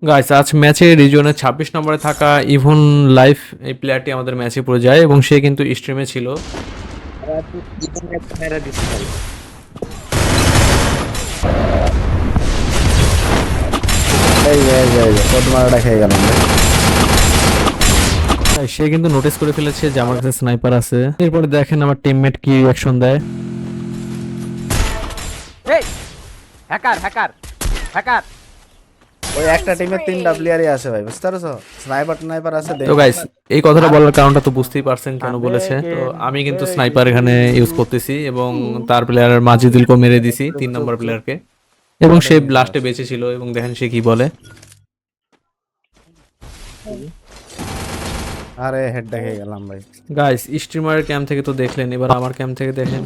Guys আজ ম্যাচে রিজনে 26 নম্বরে থাকা ইভন লাইফ এই প্লেয়ারটি আমাদের ম্যাচে পড়ে যায় এবং সে কিন্তু স্ট্রিমে ছিল। আর তুই জীবনে একটা মেরা দিতে পারি। এই কত মারাটা খেয়ে গেলাম রে। তাই সে কিন্তু নোটিস করে ফেলেছে যে আমার কাছে স্নাইপার আছে। এরপরে দেখেন আমার টিমমেট কি রিঅ্যাকশন দেয়। এই হ্যাকার হ্যাকার হ্যাকার। ওই একটা টিমে 3টা প্লেয়ারই আছে ভাই, বুঝতে পারছো? স্নাইপার আছে তো গাইস এই কথাটা বলার কারণটা তো বুঝতেই পারছেন কেন বলেছে। তো আমি কিন্তু স্নাইপার এখানে ইউজ করতেছি এবং তার প্লেয়ার মাজিদুলকে মেরে দিছি 3 নম্বর প্লেয়ারকে, এবং সে লাস্টে বেঁচে ছিল এবং দেখেন সে কি বলে। আরে হেডটা খেয়ে গেলাম ভাই। গাইস স্ট্রিমারের ক্যাম্প থেকে তো দেখলেন, এবার আমার ক্যাম্প থেকে দেখেন।